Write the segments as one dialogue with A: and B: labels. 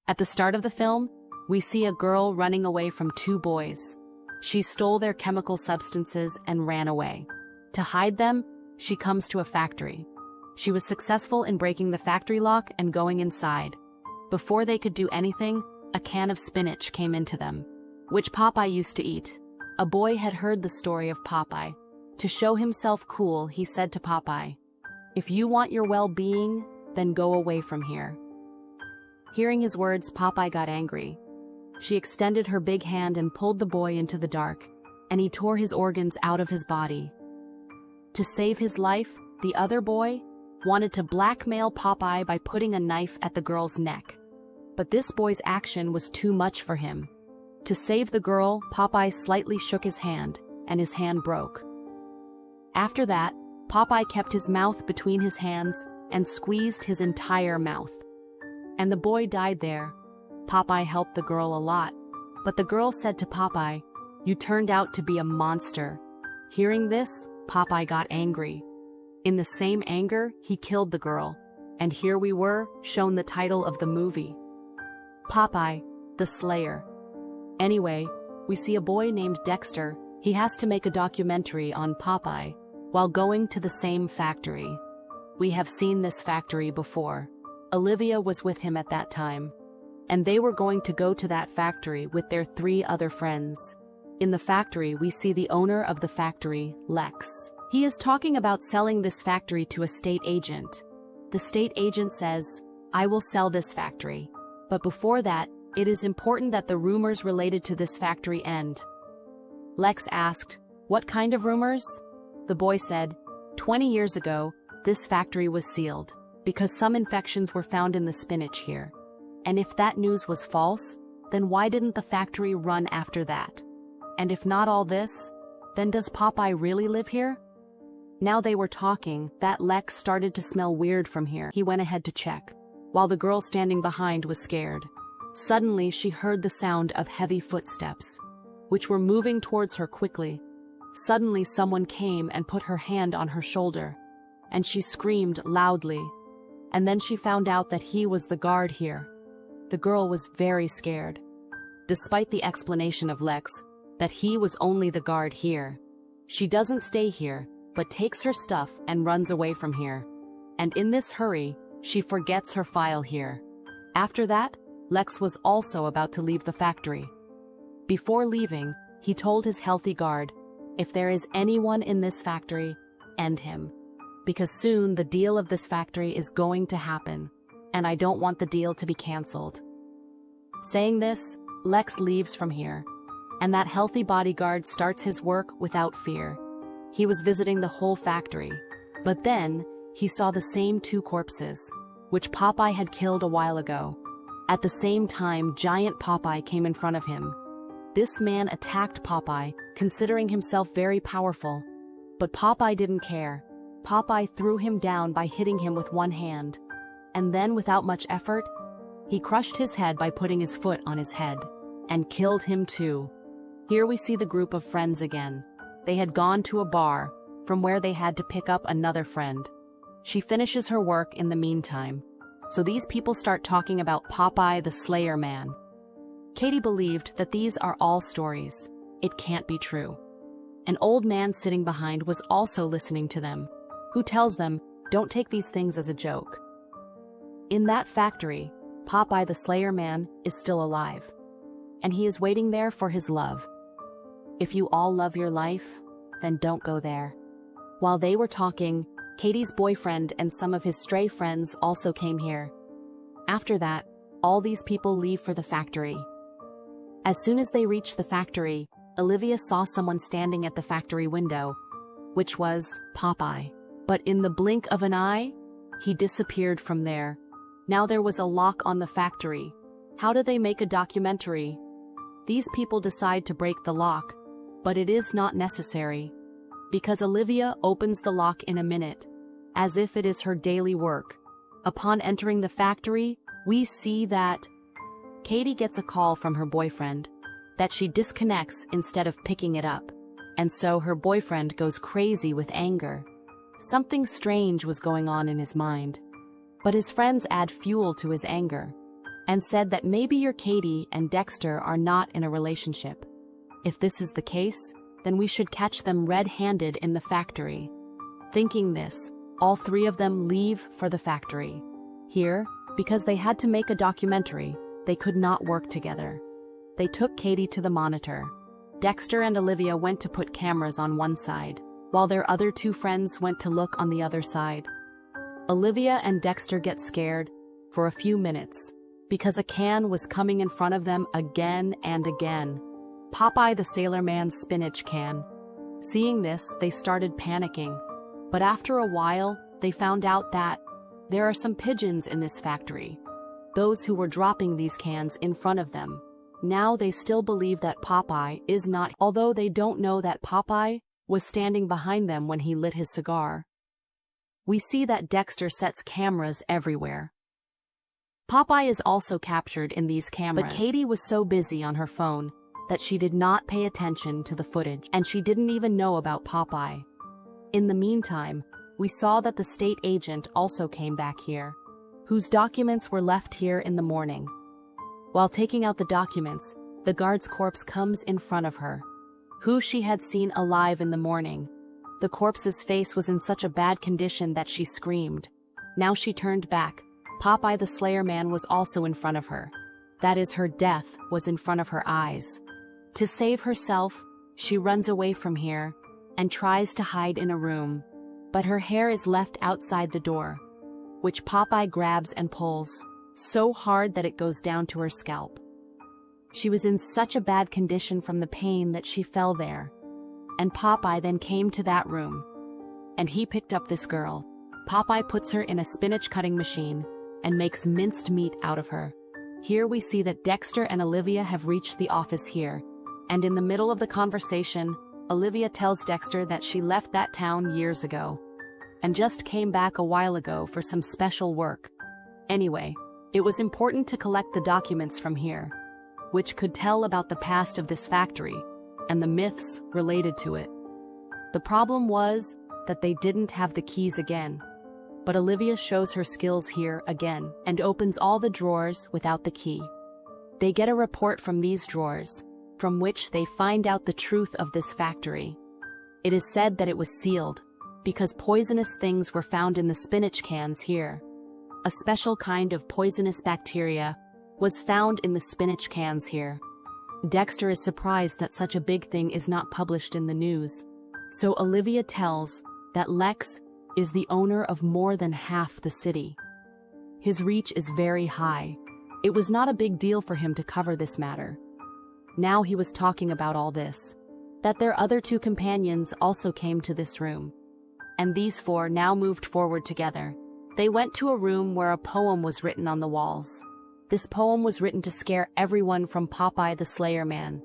A: At the start of the film, we see a girl running away from two boys. She stole their chemical substances and ran away. To hide them, she comes to a factory. She was successful in breaking the factory lock and going inside. Before they could do anything, a can of spinach came into them, which Popeye used to eat. A boy had heard the story of Popeye. To show himself cool, he said to Popeye, "If you want your well-being, then go away from here." Hearing his words, Popeye got angry. She extended her big hand and pulled the boy into the dark, and he tore his organs out of his body. To save his life, the other boy wanted to blackmail Popeye by putting a knife at the girl's neck. But this boy's action was too much for him. To save the girl, Popeye slightly shook his hand, and his hand broke. After that, Popeye kept his mouth between his hands and squeezed his entire mouth. And the boy died there. Popeye helped the girl a lot, but the girl said to Popeye, "You turned out to be a monster." Hearing this, Popeye got angry. In the same anger, he killed the girl, and here we were, shown the title of the movie, Popeye The Slayer. Anyway, we see a boy named Dexter. He has to make a documentary on Popeye while going to the same factory. We have seen this factory before. Olivia was with him at that time, and they were going to go to that factory with their 3 other friends. In the factory, we see the owner of the factory, Lex. He is talking about selling this factory to a state agent. The state agent says, "I will sell this factory. But before that, it is important that the rumors related to this factory end." Lex asked, "What kind of rumors?" The boy said, 20 years ago, this factory was sealed because some infections were found in the spinach here. And if that news was false, then why didn't the factory run after that? And if not all this, then does Popeye really live here? Now they were talking, that Lex started to smell weird from here. He went ahead to check, while the girl standing behind was scared. Suddenly, she heard the sound of heavy footsteps, which were moving towards her quickly. Suddenly, someone came and put her hand on her shoulder, and she screamed loudly. And then she found out that he was the guard here. The girl was very scared. Despite the explanation of Lex, that he was only the guard here, she doesn't stay here, but takes her stuff and runs away from here. And in this hurry, she forgets her file here. After that, Lex was also about to leave the factory. Before leaving, he told his healthy guard, "If there is anyone in this factory, end him. Because soon the deal of this factory is going to happen, and I don't want the deal to be cancelled." Saying this, Lex leaves from here, and that healthy bodyguard starts his work without fear. He was visiting the whole factory, but then he saw the same 2 corpses, which Popeye had killed a while ago. At the same time, giant Popeye came in front of him. This man attacked Popeye, considering himself very powerful. But Popeye didn't care. Popeye threw him down by hitting him with one hand. And then, without much effort, he crushed his head by putting his foot on his head, and killed him too. Here we see the group of friends again. They had gone to a bar, from where they had to pick up another friend. She finishes her work in the meantime. So these people start talking about Popeye the Slayer Man. Katie believed that these are all stories. It can't be true. An old man sitting behind was also listening to them, who tells them, "Don't take these things as a joke." In that factory, Popeye the Slayer Man is still alive, and he is waiting there for his love. If you all love your life, then don't go there. While they were talking, Katie's boyfriend and some of his stray friends also came here. After that, all these people leave for the factory. As soon as they reached the factory, Olivia saw someone standing at the factory window, which was Popeye. But in the blink of an eye, he disappeared from there. Now there was a lock on the factory. How do they make a documentary? These people decide to break the lock, but it is not necessary, because Olivia opens the lock in a minute, as if it is her daily work. Upon entering the factory, we see that Katie gets a call from her boyfriend, that she disconnects instead of picking it up, and so her boyfriend goes crazy with anger. Something strange was going on in his mind, but his friends add fuel to his anger. and said that maybe your Katie and Dexter are not in a relationship. If this is the case, then we should catch them red-handed in the factory. Thinking this, all three of them leave for the factory. Here, because they had to make a documentary, they could not work together. They took Katie to the monitor. Dexter and Olivia went to put cameras on one side, while their other two friends went to look on the other side. Olivia and Dexter get scared for a few minutes, because a can was coming in front of them again and again. Popeye the Sailor Man's spinach can. Seeing this, they started panicking. But after a while, they found out that there are some pigeons in this factory. Those who were dropping these cans in front of them. Now they still believe that Popeye is not, although they don't know that Popeye was standing behind them when he lit his cigar. We see that Dexter sets cameras everywhere. Popeye is also captured in these cameras, but Katie was so busy on her phone that she did not pay attention to the footage, and she didn't even know about Popeye. In the meantime, we saw that the state agent also came back here, whose documents were left here in the morning. While taking out the documents, the guard's corpse comes in front of her, who she had seen alive in the morning. The corpse's face was in such a bad condition that she screamed. Now she turned back. Popeye the Slayer Man was also in front of her. That is, her death was in front of her eyes. To save herself, she runs away from here and tries to hide in a room, but her hair is left outside the door, which Popeye grabs and pulls so hard that it goes down to her scalp. She was in such a bad condition from the pain that she fell there, and Popeye then came to that room, and he picked up this girl. Popeye puts her in a spinach cutting machine and makes minced meat out of her. Here we see that Dexter and Olivia have reached the office here, and in the middle of the conversation, Olivia tells Dexter that she left that town years ago and just came back a while ago for some special work. Anyway, it was important to collect the documents from here, which could tell about the past of this factory and the myths related to it. The problem was that they didn't have the keys again, but Olivia shows her skills here again and opens all the drawers without the key. They get a report from these drawers, from which they find out the truth of this factory. It is said that it was sealed, because poisonous things were found in the spinach cans here. A special kind of poisonous bacteria was found in the spinach cans here. Dexter is surprised that such a big thing is not published in the news. So Olivia tells that Lex is the owner of more than half the city. His reach is very high. It was not a big deal for him to cover this matter. Now he was talking about all this, that their other two companions also came to this room. And these four now moved forward together. They went to a room where a poem was written on the walls. This poem was written to scare everyone from Popeye the Slayer Man.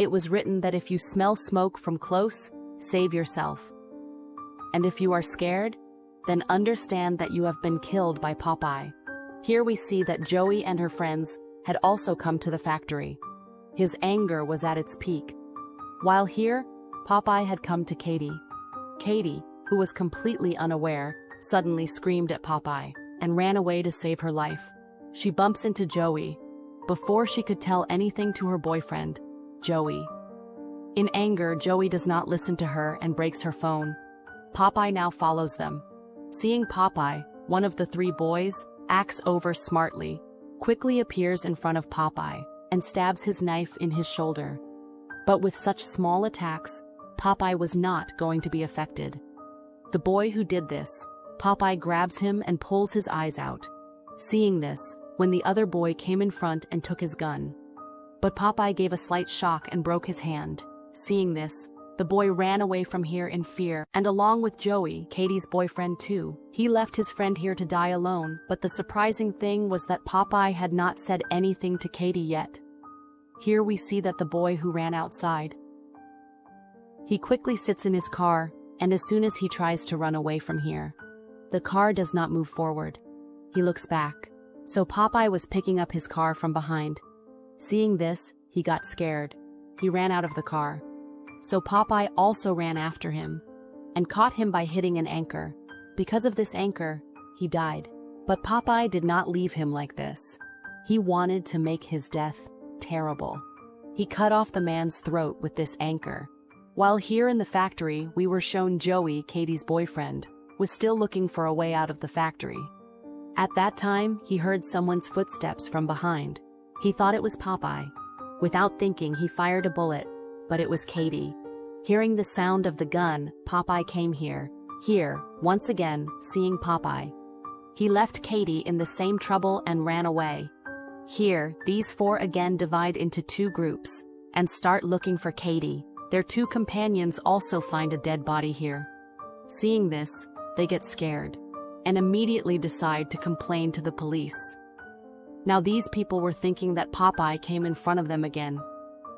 A: It was written that if you smell smoke from close, save yourself. And if you are scared, then understand that you have been killed by Popeye. Here we see that Joey and her friends had also come to the factory. His anger was at its peak. While here, Popeye had come to Katie. Katie, who was completely unaware, suddenly screamed at Popeye and ran away to save her life. She bumps into Joey before she could tell anything to her boyfriend, Joey. In anger, Joey does not listen to her and breaks her phone. Popeye now follows them. Seeing Popeye, one of the three boys, acts over smartly, quickly appears in front of Popeye and stabs his knife in his shoulder. But with such small attacks, Popeye was not going to be affected. The boy who did this, Popeye grabs him and pulls his eyes out. Seeing this, when the other boy came in front and took his gun. But Popeye gave a slight shock and broke his hand. Seeing this, the boy ran away from here in fear, and along with Joey, Katie's boyfriend too. He left his friend here to die alone, but the surprising thing was that Popeye had not said anything to Katie yet. Here we see that the boy who ran outside. He quickly sits in his car, and as soon as he tries to run away from here, the car does not move forward. He looks back. So Popeye was picking up his car from behind. Seeing this, he got scared. He ran out of the car. So Popeye also ran after him and caught him by hitting an anchor. Because of this anchor, he died. But Popeye did not leave him like this. He wanted to make his death terrible. He cut off the man's throat with this anchor. While here in the factory, we were shown Joey, Katie's boyfriend, was still looking for a way out of the factory. At that time, he heard someone's footsteps from behind. He thought it was Popeye. Without thinking, he fired a bullet, but it was Katie. Hearing the sound of the gun, Popeye came here. Here, once again, seeing Popeye. He left Katie in the same trouble and ran away. Here, these four again divide into two groups and start looking for Katie. Their two companions also find a dead body here. Seeing this, they get scared and immediately decide to complain to the police. Now these people were thinking that Popeye came in front of them again.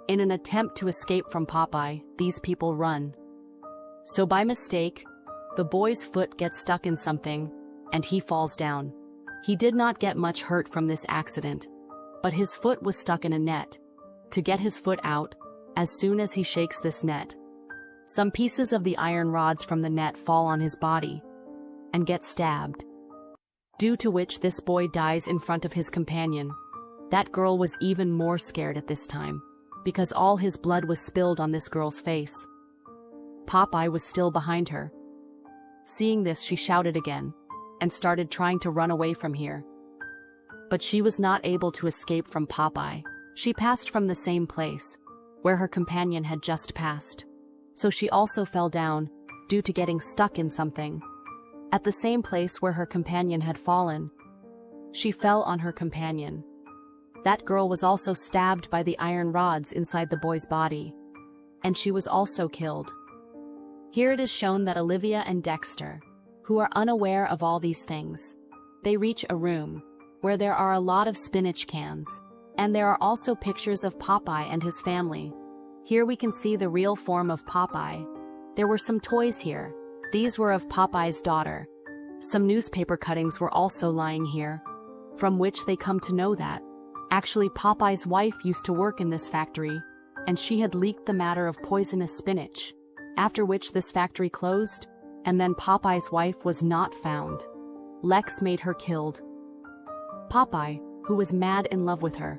A: In an attempt to escape from Popeye, these people run. So by mistake, the boy's foot gets stuck in something, and he falls down. He did not get much hurt from this accident, but his foot was stuck in a net. To get his foot out, as soon as he shakes this net, some pieces of the iron rods from the net fall on his body and get stabbed, due to which this boy dies in front of his companion. That girl was even more scared at this time, because all his blood was spilled on this girl's face. Popeye was still behind her. Seeing this, she shouted again and started trying to run away from here. But she was not able to escape from Popeye. She passed from the same place where her companion had just passed. So she also fell down due to getting stuck in something. At the same place where her companion had fallen, she fell on her companion. That girl was also stabbed by the iron rods inside the boy's body, and she was also killed. Here it is shown that Olivia and Dexter, who are unaware of all these things, they reach a room where there are a lot of spinach cans, and there are also pictures of Popeye and his family. Here we can see the real form of Popeye. There were some toys here. These were of Popeye's daughter. Some newspaper cuttings were also lying here, from which they come to know that actually Popeye's wife used to work in this factory, and she had leaked the matter of poisonous spinach, after which this factory closed, and then Popeye's wife was not found. Lex made her killed. Popeye, who was mad in love with her,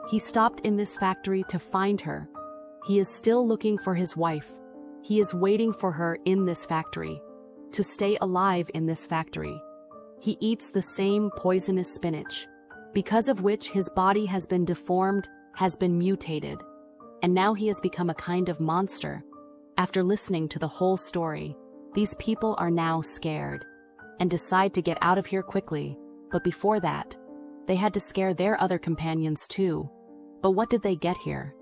A: he stopped in this factory to find her. He is still looking for his wife. He is waiting for her in this factory, to stay alive in this factory. He eats the same poisonous spinach, because of which his body has been deformed, has been mutated, and now he has become a kind of monster. After listening to the whole story, these people are now scared and decide to get out of here quickly, but before that, they had to scare their other companions too. But what did they get here?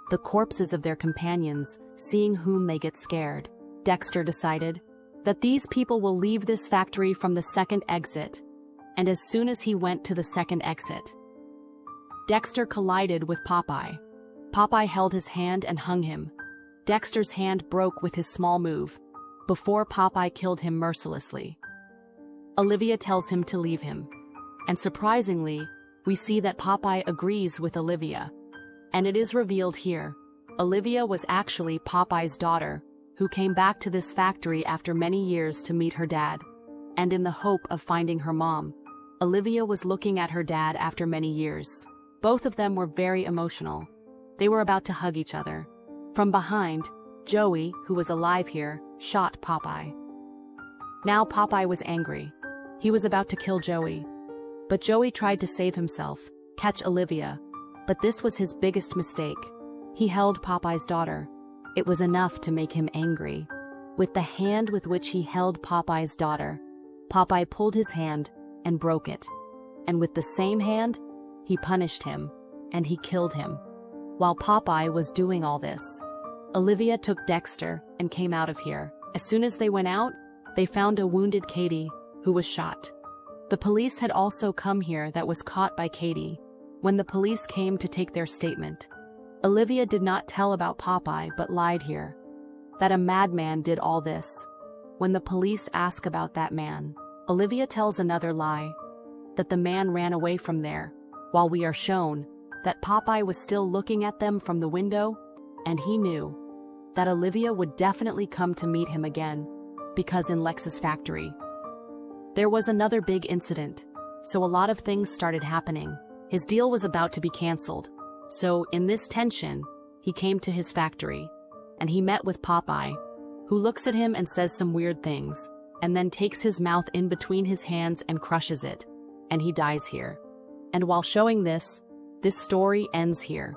A: The corpses of their companions, seeing whom they get scared. Dexter decided that these people will leave this factory from the second exit, and as soon as he went to the second exit, Dexter collided with Popeye. Popeye held his hand and hung him. Dexter's hand broke with his small move, before Popeye killed him mercilessly. Olivia tells him to leave him, and surprisingly, we see that Popeye agrees with Olivia. And it is revealed here, Olivia was actually Popeye's daughter, who came back to this factory after many years to meet her dad. And in the hope of finding her mom, Olivia was looking at her dad after many years. Both of them were very emotional. They were about to hug each other. From behind, Joey, who was alive here, shot Popeye. Now Popeye was angry. He was about to kill Joey. But Joey tried to save himself, catch Olivia. But this was his biggest mistake. He held Popeye's daughter. It was enough to make him angry. With the hand with which he held Popeye's daughter, Popeye pulled his hand and broke it. And with the same hand, he punished him, and he killed him. While Popeye was doing all this, Olivia took Dexter and came out of here. As soon as they went out, they found a wounded Katie, who was shot. The police had also come here that was caught by Katie. When the police came to take their statement, Olivia did not tell about Popeye but lied here, that a madman did all this. When the police ask about that man, Olivia tells another lie, that the man ran away from there, while we are shown that Popeye was still looking at them from the window, and he knew that Olivia would definitely come to meet him again, because in Lex's factory, there was another big incident, so a lot of things started happening. His deal was about to be canceled. So, in this tension, he came to his factory, and he met with Popeye, who looks at him and says some weird things, and then takes his mouth in between his hands and crushes it, and he dies here. And while showing this story ends here.